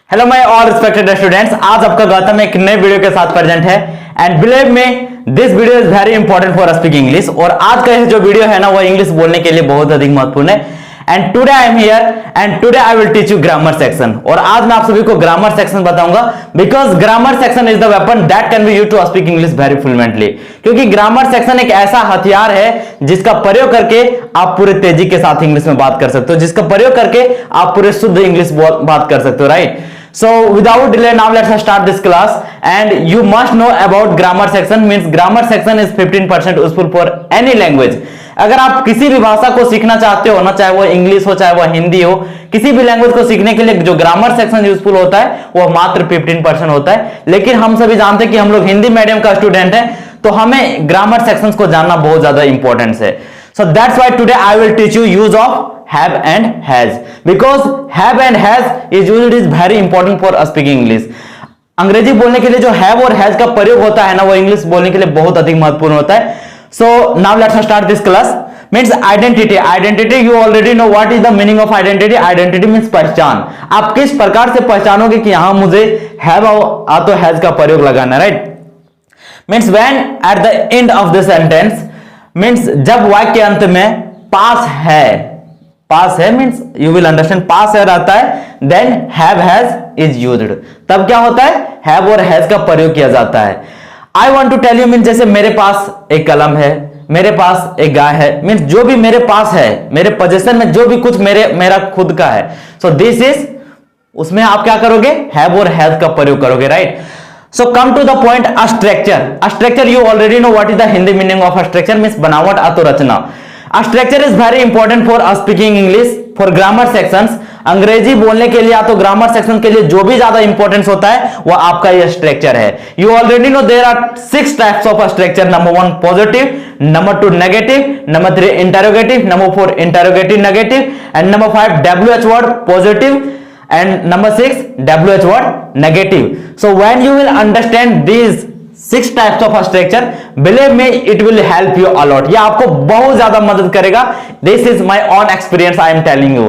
Hello my all respected students, आज आपका गौतम एक नए वीडियो के साथ प्रेजेंट है and believe me this video is very important for speak English. और आज का जो वीडियो है ना वो इंग्लिश बोलने के लिए बहुत अधिक महत्वपूर्ण है। And today I am here and today I will teach you grammar section. और आज मैं आप सभी को ग्रामर सेक्शन बताऊंगा because grammar section is the weapon that can be used to speak English very fluently. क्योंकि ग्रामर सेक्शन एक ऐसा हथियार है जिसका प्रयोग करके आप पूरे तेजी के साथ इंग्लिश में बात कर सकते हो, जिसका प्रयोग करके आप पूरे शुद्ध इंग्लिश बात कर सकते हो, right? So without delay, now let's start this class and you must know about grammar section. Means grammar section is 15% useful for any language. अगर आप किसी भी भाषा को सीखना चाहते हो ना, चाहे वो इंग्लिश हो चाहे वो हिंदी हो, किसी भी लैंग्वेज को सीखने के लिए जो ग्रामर सेक्शन यूजफुल होता है वो मात्र 15% होता है। लेकिन हम सभी जानते हैं कि हम लोग हिंदी मीडियम का स्टूडेंट है, तो हमें ग्रामर सेक्शंस को जानना बहुत ज्यादा इंपॉर्टेंस है। So that's why today I will teach you use of have and has, because have and has is very important for speaking English. अंग्रेजी बोलने के लिए जो have और has का प्रयोग होता है ना वो इंग्लिश बोलने के लिए बहुत अधिक महत्वपूर्ण होता है। So now let's start this class. Means identity. Identity you already know what is the meaning of identity. Identity means पहचान। आप किस प्रकार से पहचानोगे कि यहां मुझे have और तो has का प्रयोग लगाना, right? Means when at the end of the sentence means जब वाक्य के अंत में पास है मीन्स यू विल अंडरस्टैंड पास है रहता है, then have has is used, तब क्या होता है हैव और हैज का प्रयोग किया जाता है। I want to tell you means जैसे मेरे पास एक कलम है, मेरे पास एक गाय है, मीन्स जो भी मेरे पास है, मेरे पोजीशन में जो भी कुछ मेरा खुद का है, सो दिस इज, उसमें आप क्या करोगे हैव और हैज का प्रयोग करोगे, right? So come to the point, a structure. A structure you already know what is the Hindi meaning of a structure means बनावट अतो रचना। A structure is very important for speaking English for grammar sections। अंग्रेजी बोलने के लिए या तो grammar section के लिए जो भी ज्यादा इंपॉर्टेंस होता है वो आपका ये स्ट्रक्चर है। You already know there are 6 types of a structure. Number 1 positive, number 2 negative, number 3 interrogative, number 4 interrogative negative, and number 5 WH word positive. And number 6 WH word negative. So when you will understand these 6 types of structure, believe me it will help you a lot. ये आपको बहुत ज्यादा मदद करेगा। This is my own experience I am telling you.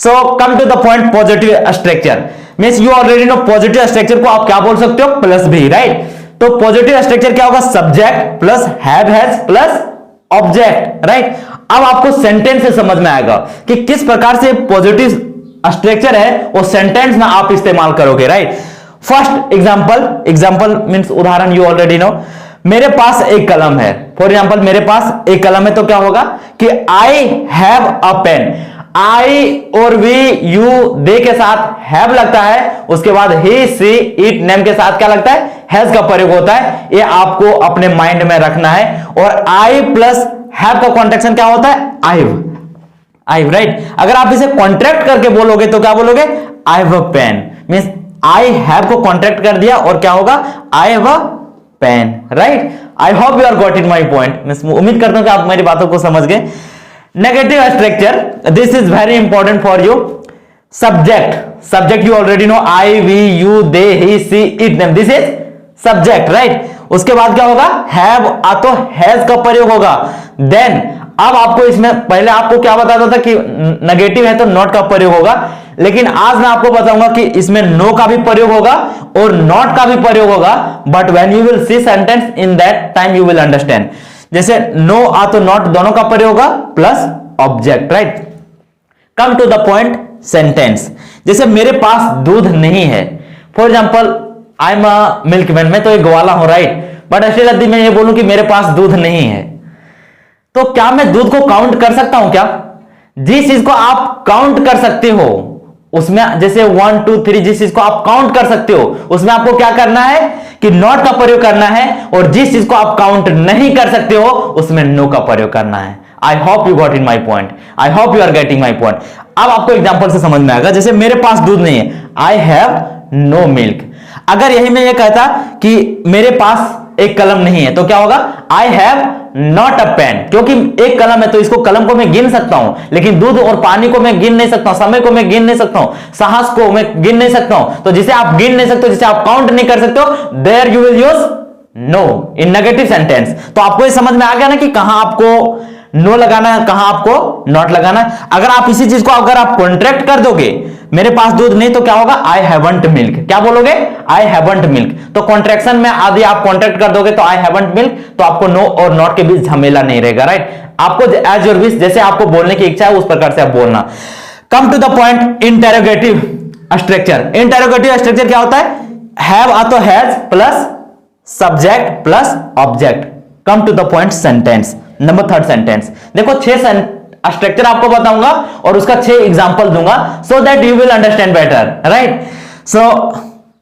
So come to the point, positive structure means you already know positive structure को आप क्या बोल सकते हो प्लस भी, राइट? तो positive structure क्या होगा subject plus have has plus object, right? अब आपको सेंटेंस से समझ में आएगा कि किस प्रकार से पॉजिटिव स्ट्रक्चर है वो सेंटेंस में आप इस्तेमाल करोगे, राइट? फर्स्ट एग्जांपल मींस उदाहरण, यू ऑलरेडी नो मेरे पास एक कलम है। फॉर एग्जांपल मेरे पास एक कलम है तो क्या होगा कि आई हैव अ पेन। आई और वी यू दे के साथ हैव लगता है, उसके बाद ही सी इट नेम के साथ क्या लगता है हैज का प्रयोग होता है। ये आपको अपने माइंड में रखना है। और आई प्लस हैव का कॉन्ट्रैक्शन क्या होता है आई, राइट? अगर आप इसे कॉन्ट्रैक्ट करके बोलोगे तो क्या बोलोगे I have a pen. Means I have को कॉन्ट्रैक्ट कर दिया और क्या होगा I have a pen, right? I hope you are got in my point. मैं उम्मीद करता हूं कि आप मेरी बातों को समझ गए। Negative structure, this is very important for you. Subject you already know I we you they he she it name, this is subject, right? उसके बाद क्या होगा हैव तो हैज का प्रयोग होगा। देन अब आपको इसमें पहले आपको क्या बताता था कि नेगेटिव है तो नॉट का प्रयोग होगा, लेकिन आज मैं आपको बताऊंगा कि इसमें नो का भी प्रयोग होगा और नॉट का भी प्रयोग होगा। But when you will see sentence in that time you will understand. जैसे नो तो नॉट दोनों का प्रयोग होगा plus object, right? Come to the point sentence. जैसे मेरे पास दूध नहीं है, for example I am a milkman, मैं तो एक ग्वाला हूं, राइट? बट ऐसे यदि मैं ये बोलूं कि मेरे पास दूध नहीं है तो क्या मैं दूध को काउंट कर सकता हूं क्या? जिस चीज को आप काउंट कर सकते हो उसमें जैसे 1 2 3 जिस चीज को आप काउंट कर सकते हो उसमें आपको क्या करना है कि नॉट का प्रयोग करना है। और जिस चीज को आप काउंट नहीं कर सकते हो उसमें नो का प्रयोग करना है। I hope you got in my point, I hope you are getting my point. अब आपको एग्जाम्पल से समझ में आएगा। जैसे मेरे पास दूध नहीं है, आई हैव नो मिल्क। अगर यही मैं ये कहता कि मेरे पास एक कलम नहीं है तो क्या होगा I have not a pen. क्योंकि एक कलम है तो इसको कलम को मैं गिन सकता हूं, लेकिन दूध और पानी को मैं गिन नहीं सकता हूं, समय को मैं गिन नहीं सकता हूं, साहस को मैं गिन नहीं सकता हूं। तो जिसे आप गिन नहीं सकते हो, जिसे आप काउंट नहीं कर सकते हो, there you will use no in negative sentence. तो आपको ये समझ में आ गया ना कि कहां आपको नो लगाना है, कहां आपको नॉट लगाना है। अगर आप इसी चीज को अगर आप कॉन्ट्रैक्ट कर दोगे मेरे पास दूध नहीं तो क्या होगा, आई हैवंट मिल्क। क्या बोलोगे, आई हैवंट मिल्क। तो कॉन्ट्रैक्शन में आदि आप कॉन्ट्रैक्ट कर दोगे तो आई हैवंट मिल्क, तो आपको नो और नॉट के बीच झमेला नहीं रहेगा, राइट। आपको एज योर विश, जैसे आपको बोलने की इच्छा है उस प्रकार से आप बोलना। Come to the point, interrogative structure. Interrogative structure क्या होता है, हैव आ तो has plus subject plus object. Come to the point sentence. Number third sentence, देखो 6 स्ट्रक्चर आपको बताऊंगा और उसका 6 एग्जांपल दूंगा so that you will understand better, right. So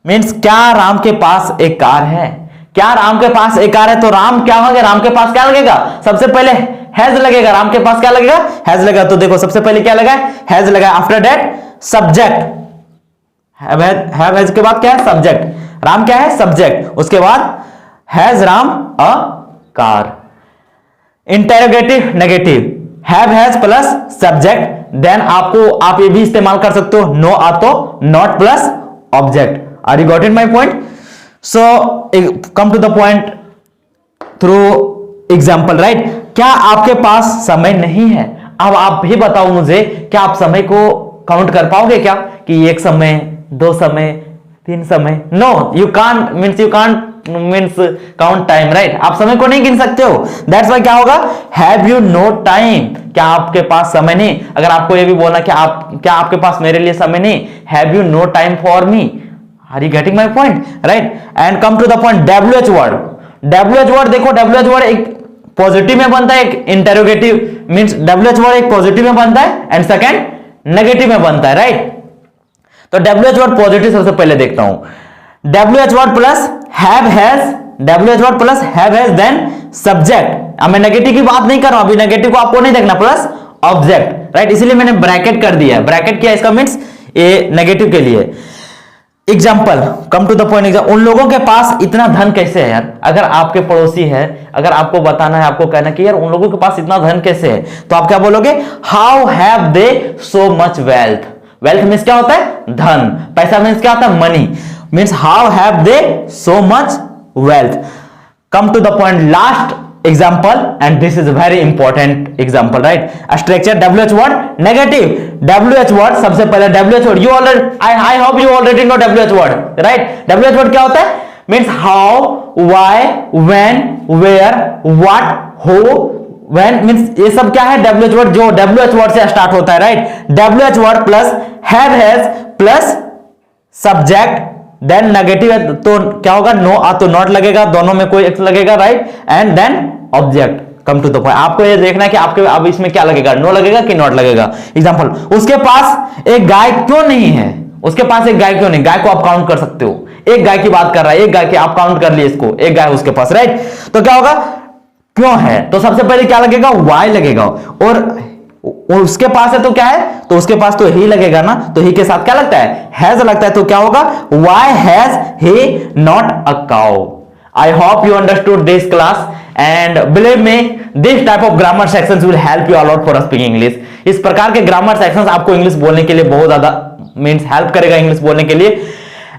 means क्या राम के पास एक कार है, क्या राम के पास एक कार है, तो राम क्या होगा, राम के पास क्या लगेगा, सबसे पहले हैज लगेगा। राम के पास क्या लगेगा, हैज लगेगा। तो देखो सबसे पहले क्या लगा, हैज लगा। After that subject, have has के बाद क्या है, सब्जेक्ट। राम क्या है, सब्जेक्ट। उसके बाद has Ram a car. Interrogative negative, have has plus subject, then आप ये भी इस्तेमाल कर सकते हो, नो आ तो not plus object. Are you got it my point. So come to the point through example, right. क्या आपके पास समय नहीं है, अब आप भी बताओ मुझे, क्या आप समय को काउंट कर पाओगे क्या, कि 1 समय, 2 समय, 3 समय। No, you can't, means count time, right. आप समय को नहीं गिन सकते हो। दैट्स व्हाई क्या होगा, हैव यू नो टाइम, क्या आपके पास समय नहीं। अगर आपको ये भी बोलना कि क्या आपके पास मेरे लिए समय नहीं, have you no time for me. Are you getting my point, right. And come to the point, WH word. WH word देखो, WH वर्ड एक पॉजिटिव में बनता है, एक इंटेरोगेटिव, मींस WH वर्ड एक पॉजिटिव में बनता है एंड सेकंड नेगेटिव में बनता है, राइट। तो WH वर्ड पॉजिटिव सबसे पहले देखता हूं। WH word plus have has, WH word plus have has, then subject. अब मैं नेगेटिव की बात नहीं कर रहा हूं, अभी नेगेटिव को आपको नहीं देखना, प्लस ऑब्जेक्ट, राइट। इसलिए मैंने ब्रैकेट कर दिया, ब्रैकेट किया, इसका मींस ये नेगेटिव के लिए। Example, come to the point example, उन लोगों के पास इतना धन कैसे है यार। अगर आपके पड़ोसी है, अगर आपको बताना है, आपको कहना कि यार उन लोगों के पास इतना धन कैसे है, तो आप क्या बोलोगे, how have they so much wealth. Wealth means क्या होता है, धन। पैसा मीन्स क्या होता है, money. Means how have they so much wealth. Come to the point, last example, and this is a very important example, right. A structure, WH word negative, WH word सबसे पहले WH word, you already, I hope you already know WH word, right. WH word क्या होता है, means how, why, when, where, what, who, when, means ये सब क्या है, WH word जो WH word से स्टार्ट होता है, right. WH word plus have has plus subject, then negative है तो क्या होगा, नो आ तो नॉट लगेगा, दोनों में कोई एक लगेगा, right, and then object. Come to the point, आपको ये देखना है कि आपके अब इसमें क्या लगेगा, नो लगेगा कि नॉट लगेगा। एग्जांपल, उसके पास एक गाय क्यों नहीं है, उसके पास एक गाय क्यों नहीं, गाय को आप काउंट कर सकते हो, एक गाय की बात कर रहा है, एक गाय की आप काउंट कर लिए इसको, एक गाय उसके पास, राइट। तो क्या होगा, क्यों है, तो सबसे पहले क्या लगेगा, वाई लगेगा, और उसके पास है तो क्या है, तो उसके पास तो ही लगेगा ना, तो ही के साथ क्या लगता है, हैज लगता है, तो क्या होगा, why has he not a cow. I hope you understood this class and believe me, this type of grammar sections will help you a lot for speaking English. इस प्रकार के ग्रामर सेक्शंस आपको English बोलने के लिए बहुत ज्यादा means help करेगा इंग्लिश बोलने के लिए।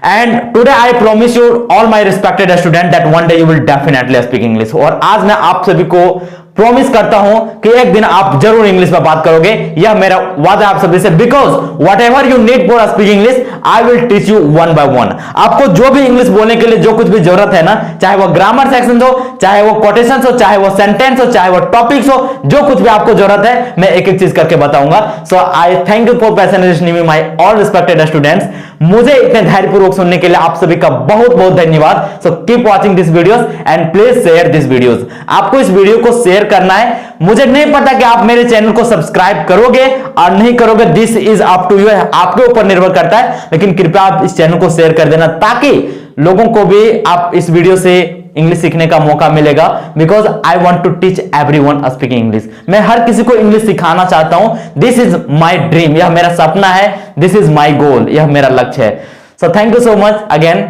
And today I promise you all my respected student that one day you will definitely speak English. और आज मैं आप सभी को प्रॉमिस करता हूं कि एक दिन आप जरूर इंग्लिश में बात करोगे, यह मेरा वादा आप सभी से। Because what ever you need for speak English, I will teach you one by one. आपको जो भी इंग्लिश बोलने के लिए जो कुछ भी जरूरत है ना, चाहे वो ग्रामर सेक्शन हो, चाहे वो कोटेशन हो, चाहे वो सेंटेंस हो, चाहे वो टॉपिक्स हो, जो कुछ भी आपको जरूरत है मैं एक एक चीज करके बताऊंगा। So I thank you for passionately my all respected students. मुझे इतने धैर्यपूर्वक सुनने के लिए आप सभी का बहुत बहुत धन्यवाद। So keep watching this videos and please share this videos. आपको इस वीडियो को शेयर करना है, मुझे नहीं पता कि आप मेरे चैनल को सब्सक्राइब करोगे और नहीं करोगे, this is up to you, आपके ऊपर निर्भर करता है, लेकिन कृपया आप इस चैनल को शेयर कर देना ताकि लोगों को भी आप इस वीडियो से इंग्लिश सीखने का मौका मिलेगा। Because I want to teach everyone speaking English. मैं हर किसी को इंग्लिश सिखाना चाहता हूं, दिस इज माई ड्रीम, यह मेरा सपना है, दिस इज माई गोल, यह मेरा लक्ष्य है। So thank you so much again.